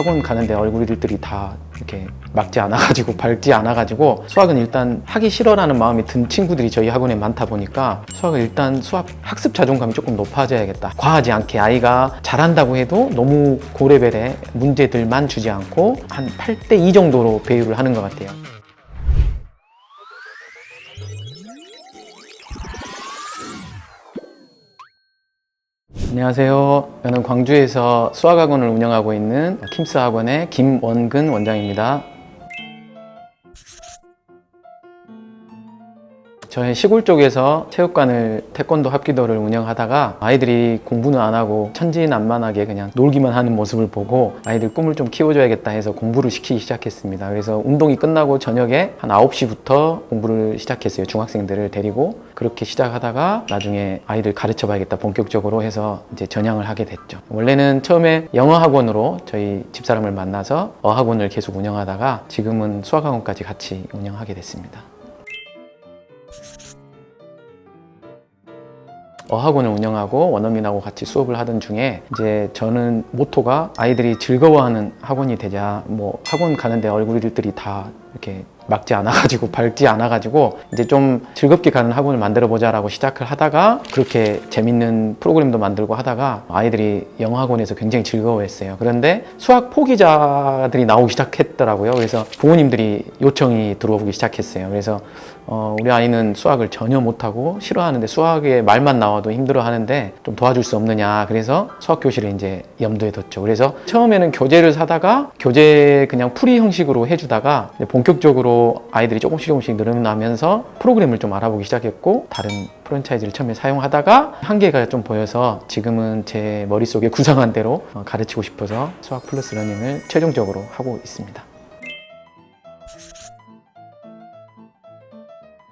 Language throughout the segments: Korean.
학원 가는데 얼굴들이 다 이렇게 막지 않아가지고 밝지 않아가지고 수학은 일단 하기 싫어라는 마음이 든 친구들이 저희 학원에 많다 보니까 수학은 일단 수학 학습 자존감이 조금 높아져야겠다. 과하지 않게 아이가 잘한다고 해도 너무 고레벨의 문제들만 주지 않고 한 8대 2 정도로 배율을 하는 것 같아요. 안녕하세요. 저는 광주에서 수학학원을 운영하고 있는 킴스 학원의 김원근 원장입니다. 저희 시골 쪽에서 체육관을 태권도 합기도를 운영하다가 아이들이 공부는 안 하고 천진난만하게 그냥 놀기만 하는 모습을 보고 아이들 꿈을 좀 키워줘야겠다 해서 공부를 시키기 시작했습니다. 그래서 운동이 끝나고 저녁에 한 9시부터 공부를 시작했어요. 중학생들을 데리고 그렇게 시작하다가 나중에 아이들 가르쳐 봐야겠다 본격적으로 해서 이제 전향을 하게 됐죠. 원래는 처음에 영어 학원으로 저희 집사람을 만나서 어학원을 계속 운영하다가 지금은 수학학원까지 같이 운영하게 됐습니다. 어학원을 운영하고 원어민하고 같이 수업을 하던 중에 이제 저는 모토가 아이들이 즐거워하는 학원이 되자, 뭐 학원 가는데 얼굴들이 다 이렇게 막지 않아가지고 밝지 않아가지고 이제 좀 즐겁게 가는 학원을 만들어 보자라고 시작을 하다가 그렇게 재밌는 프로그램도 만들고 하다가 아이들이 영어 학원에서 굉장히 즐거워했어요. 그런데 수학 포기자들이 나오기 시작했더라고요. 그래서 부모님들이 요청이 들어오기 시작했어요. 그래서 우리 아이는 수학을 전혀 못하고 싫어하는데 수학에 말만 나와도 힘들어하는데 좀 도와줄 수 없느냐. 그래서 수학 교실을 이제 염두에 뒀죠. 그래서 처음에는 교재를 사다가 교재 그냥 풀이 형식으로 해주다가 본격적으로 아이들이 조금씩 늘어나면서 프로그램을 좀 알아보기 시작했고 다른 프랜차이즈를 처음에 사용하다가 한계가 좀 보여서 지금은 제 머릿속에 구상한 대로 가르치고 싶어서 수학 플러스 러닝을 최종적으로 하고 있습니다.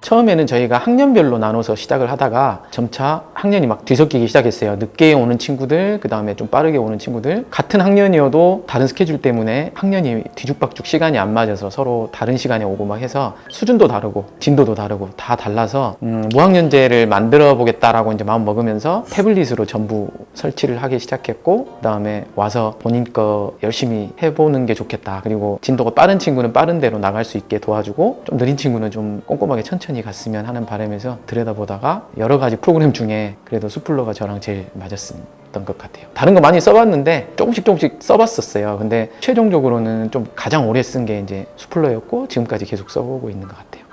처음에는 저희가 학년별로 나눠서 시작을 하다가 점차 학년이 막 뒤섞이기 시작했어요. 늦게 오는 친구들, 그 다음에 좀 빠르게 오는 친구들. 같은 학년이어도 다른 스케줄 때문에 학년이 뒤죽박죽 시간이 안 맞아서 서로 다른 시간에 오고 막 해서 수준도 다르고 진도도 다르고 다 달라서 무학년제를 만들어 보겠다라고 이제 마음 먹으면서 태블릿으로 전부 설치를 하기 시작했고 그 다음에 와서 본인 거 열심히 해보는 게 좋겠다. 그리고 진도가 빠른 친구는 빠른 대로 나갈 수 있게 도와주고 좀 느린 친구는 좀 꼼꼼하게 천천히 갔으면 하는 바람에서 들여다보다가 여러 가지 프로그램 중에 그래도 수플러가 저랑 제일 맞았던 것 같아요. 다른 거 많이 써봤는데 조금씩 써봤었어요. 근데 최종적으로는 좀 가장 오래 쓴 게 이제 수플러였고 지금까지 계속 써보고 있는 것 같아요.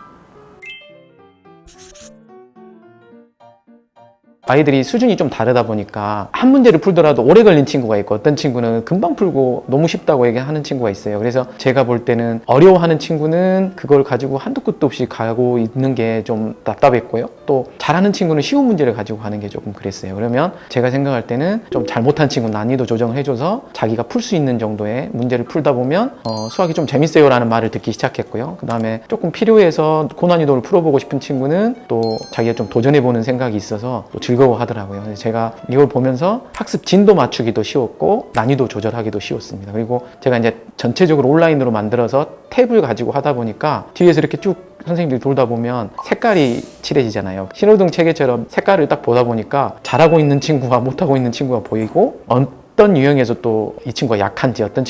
아이들이 수준이 좀 다르다 보니까 한 문제를 풀더라도 오래 걸린 친구가 있고 어떤 친구는 금방 풀고 너무 쉽다고 얘기하는 친구가 있어요. 그래서 제가 볼 때는 어려워하는 친구는 그걸 가지고 한도 끝도 없이 가고 있는 게 좀 답답했고요. 또 잘하는 친구는 쉬운 문제를 가지고 가는 게 조금 그랬어요. 그러면 제가 생각할 때는 좀 잘못한 친구 난이도 조정을 해줘서 자기가 풀 수 있는 정도의 문제를 풀다 보면 수학이 좀 재밌어요 라는 말을 듣기 시작했고요. 그 다음에 조금 필요해서 고난이도를 풀어보고 싶은 친구는 또 자기가 좀 도전해보는 생각이 있어서 또 즐거워하더라고요. 제가 이걸 보면서 학습 진도 맞추기도 쉬웠고 난이도 조절하기도 쉬웠습니다. 그리고 제가 이제 전체적으로 온라인으로 만들어서 탭을 가지고 하다 보니까 뒤에서 이렇게 쭉 선생님들이 돌다 보면 색깔이 칠해지잖아요. 신호등 체계처럼 색깔을 딱 보다 보니까 잘하고 있는 친구와 못하고 있는 친구가 보이고 어떤 유형에서 또 이 친구가 약한지 어떤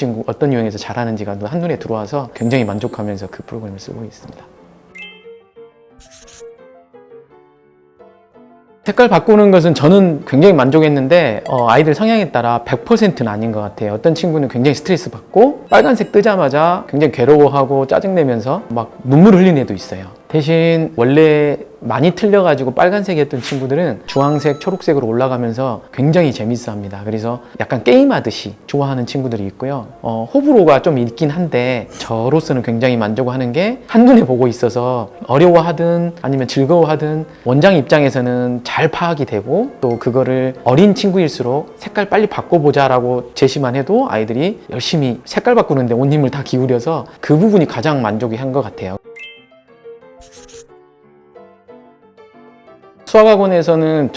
유형에서 잘하는지가 한눈에 들어와서 굉장히 만족하면서 그 프로그램을 쓰고 있습니다. 색깔 바꾸는 것은 저는 굉장히 만족했는데 아이들 성향에 따라 100%는 아닌 것 같아요. 어떤 친구는 굉장히 스트레스 받고 빨간색 뜨자마자 굉장히 괴로워하고 짜증내면서 막 눈물 흘리는 애도 있어요. 대신 원래 많이 틀려가지고 빨간색이었던 친구들은 주황색, 초록색으로 올라가면서 굉장히 재밌어 합니다. 그래서 약간 게임하듯이 좋아하는 친구들이 있고요. 호불호가 좀 있긴 한데 저로서는 굉장히 만족하는 게 한눈에 보고 있어서 어려워하든 아니면 즐거워하든 원장 입장에서는 잘 파악이 되고 또 그거를 어린 친구일수록 색깔 빨리 바꿔보자라고 제시만 해도 아이들이 열심히 색깔 바꾸는데 온 힘을 다 기울여서 그 부분이 가장 만족이 한 것 같아요. 수학학원에서는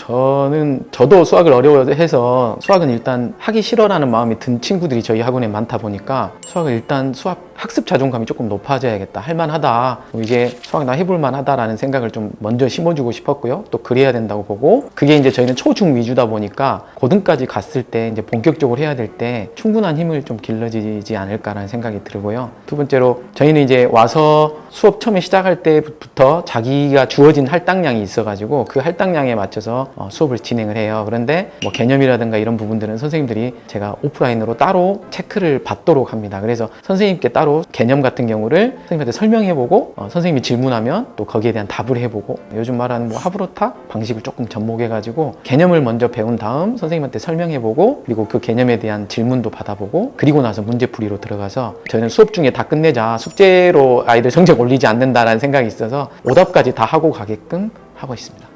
저도 수학을 어려워해서 수학은 일단 하기 싫어라는 마음이 든 친구들이 저희 학원에 많다 보니까 수학을 일단 수학 학습 자존감이 조금 높아져야겠다, 할만하다, 이제 수학 나 해볼 만하다라는 생각을 좀 먼저 심어주고 싶었고요. 또 그래야 된다고 보고, 그게 이제 저희는 초중 위주다 보니까 고등까지 갔을 때 이제 본격적으로 해야 될 때 충분한 힘을 좀 길러지지 않을까라는 생각이 들고요. 두 번째로 저희는 이제 와서 수업 처음에 시작할 때부터 자기가 주어진 할당량이 있어가지고 그 할당량에 맞춰서 수업을 진행을 해요. 그런데 뭐 개념이라든가 이런 부분들은 선생님들이 제가 오프라인으로 따로 체크를 받도록 합니다. 그래서 선생님께 따로 개념 같은 경우를 선생님한테 설명해보고 선생님이 질문하면 또 거기에 대한 답을 해보고, 요즘 말하는 뭐 하브로타 방식을 조금 접목해가지고 개념을 먼저 배운 다음 선생님한테 설명해보고, 그리고 그 개념에 대한 질문도 받아보고, 그리고 나서 문제풀이로 들어가서 저희는 수업 중에 다 끝내자, 숙제로 아이들 성적 올리지 않는다라는 생각이 있어서 오답까지 다 하고 가게끔 하고 있습니다.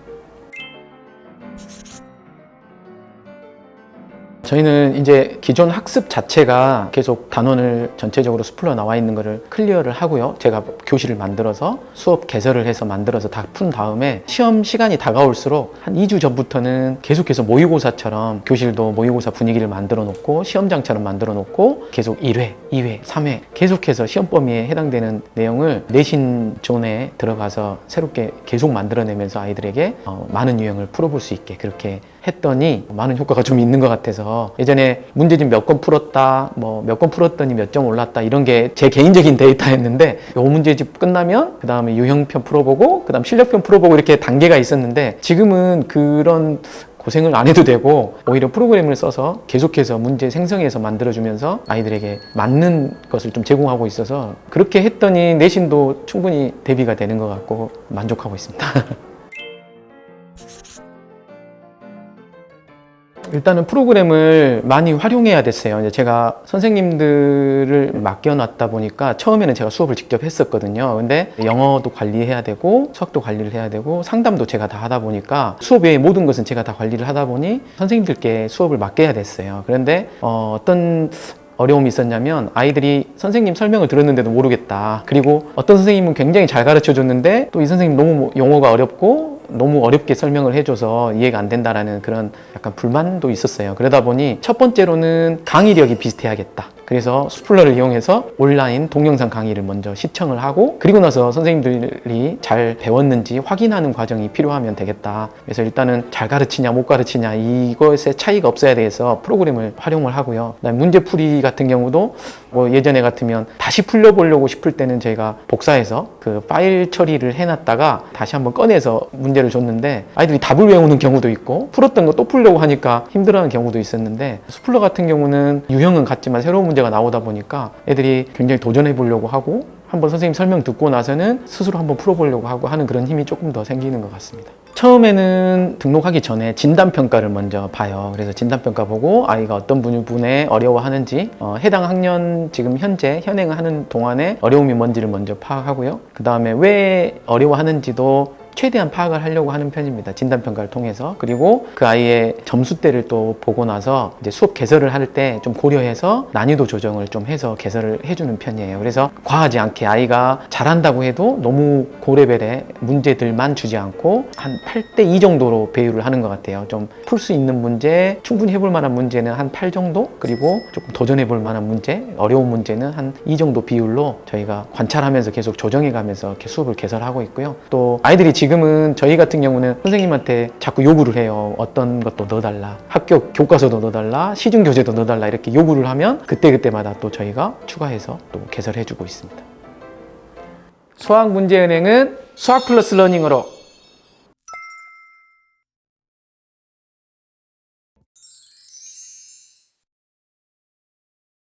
저희는 이제 기존 학습 자체가 계속 단원을 전체적으로 수풀로 나와 있는 거를 클리어를 하고요. 제가 교실을 만들어서 수업 개설을 해서 만들어서 다 푼 다음에 시험 시간이 다가올수록 한 2주 전부터는 계속해서 모의고사처럼 교실도 모의고사 분위기를 만들어 놓고 시험장처럼 만들어 놓고 계속 1회, 2회, 3회 계속해서 시험 범위에 해당되는 내용을 내신 존에 들어가서 새롭게 계속 만들어내면서 아이들에게 많은 유형을 풀어볼 수 있게 그렇게 했더니 많은 효과가 좀 있는 것 같아서, 예전에 문제집 몇 건 풀었다, 뭐 몇 건 풀었더니 몇 점 올랐다, 이런 게 제 개인적인 데이터였는데, 요 문제집 끝나면 그 다음에 유형편 풀어보고 그 다음 실력편 풀어보고 이렇게 단계가 있었는데, 지금은 그런 고생을 안 해도 되고 오히려 프로그램을 써서 계속해서 문제 생성해서 만들어주면서 아이들에게 맞는 것을 좀 제공하고 있어서, 그렇게 했더니 내신도 충분히 대비가 되는 것 같고 만족하고 있습니다. 일단은 프로그램을 많이 활용해야 됐어요. 이제 제가 선생님들을 맡겨놨다 보니까 처음에는 제가 수업을 직접 했었거든요. 근데 영어도 관리해야 되고 수학도 관리를 해야 되고 상담도 제가 다 하다 보니까 수업 외의 모든 것은 제가 다 관리를 하다 보니 선생님들께 수업을 맡겨야 됐어요. 그런데 어떤 어려움이 있었냐면, 아이들이 선생님 설명을 들었는데도 모르겠다, 그리고 어떤 선생님은 굉장히 잘 가르쳐 줬는데 또 이 선생님 너무 용어가 어렵고 너무 어렵게 설명을 해줘서 이해가 안 된다라는 그런 약간 불만도 있었어요. 그러다 보니 첫 번째로는 강의력이 비슷해야겠다. 그래서 스플러를 이용해서 온라인 동영상 강의를 먼저 시청을 하고, 그리고 나서 선생님들이 잘 배웠는지 확인하는 과정이 필요하면 되겠다. 그래서 일단은 잘 가르치냐 못 가르치냐 이것의 차이가 없어야 돼서 프로그램을 활용을 하고요. 그다음에 문제풀이 같은 경우도 뭐 예전에 같으면 다시 풀려보려고 싶을 때는 저희가 복사해서 그 파일 처리를 해놨다가 다시 한번 꺼내서 문제를 줬는데, 아이들이 답을 외우는 경우도 있고 풀었던 거 또 풀려고 하니까 힘들어하는 경우도 있었는데, 스플러 같은 경우는 유형은 같지만 새로운 문제가 나오다 보니까 애들이 굉장히 도전해 보려고 하고, 한번 선생님 설명 듣고 나서는 스스로 한번 풀어보려고 하고 하는 그런 힘이 조금 더 생기는 것 같습니다. 처음에는 등록하기 전에 진단평가를 먼저 봐요. 그래서 진단평가 보고 아이가 어떤 부분에 어려워하는지, 해당 학년 지금 현재 현행하는 동안에 어려움이 뭔지를 먼저 파악하고요. 그 다음에 왜 어려워하는지도 최대한 파악을 하려고 하는 편입니다. 진단평가를 통해서. 그리고 그 아이의 점수대를 또 보고 나서 이제 수업 개설을 할 때 좀 고려해서 난이도 조정을 좀 해서 개설을 해주는 편이에요. 그래서 과하지 않게 아이가 잘한다고 해도 너무 고레벨의 문제들만 주지 않고 한 8대2 정도로 배율을 하는 것 같아요. 좀 풀 수 있는 문제, 충분히 해볼 만한 문제는 한 8 정도, 그리고 조금 도전해 볼 만한 문제, 어려운 문제는 한 2 정도 비율로 저희가 관찰하면서 계속 조정해 가면서 이렇게 수업을 개설하고 있고요. 또 아이들이 지금은 저희 같은 경우는 선생님한테 자꾸 요구를 해요. 어떤 것도 넣어달라, 학교 교과서도 넣어달라, 시중 교재도 넣어달라, 이렇게 요구를 하면 그때그때마다 또 저희가 추가해서 또 개설해주고 있습니다. 수학 문제은행은 수학 플러스 러닝으로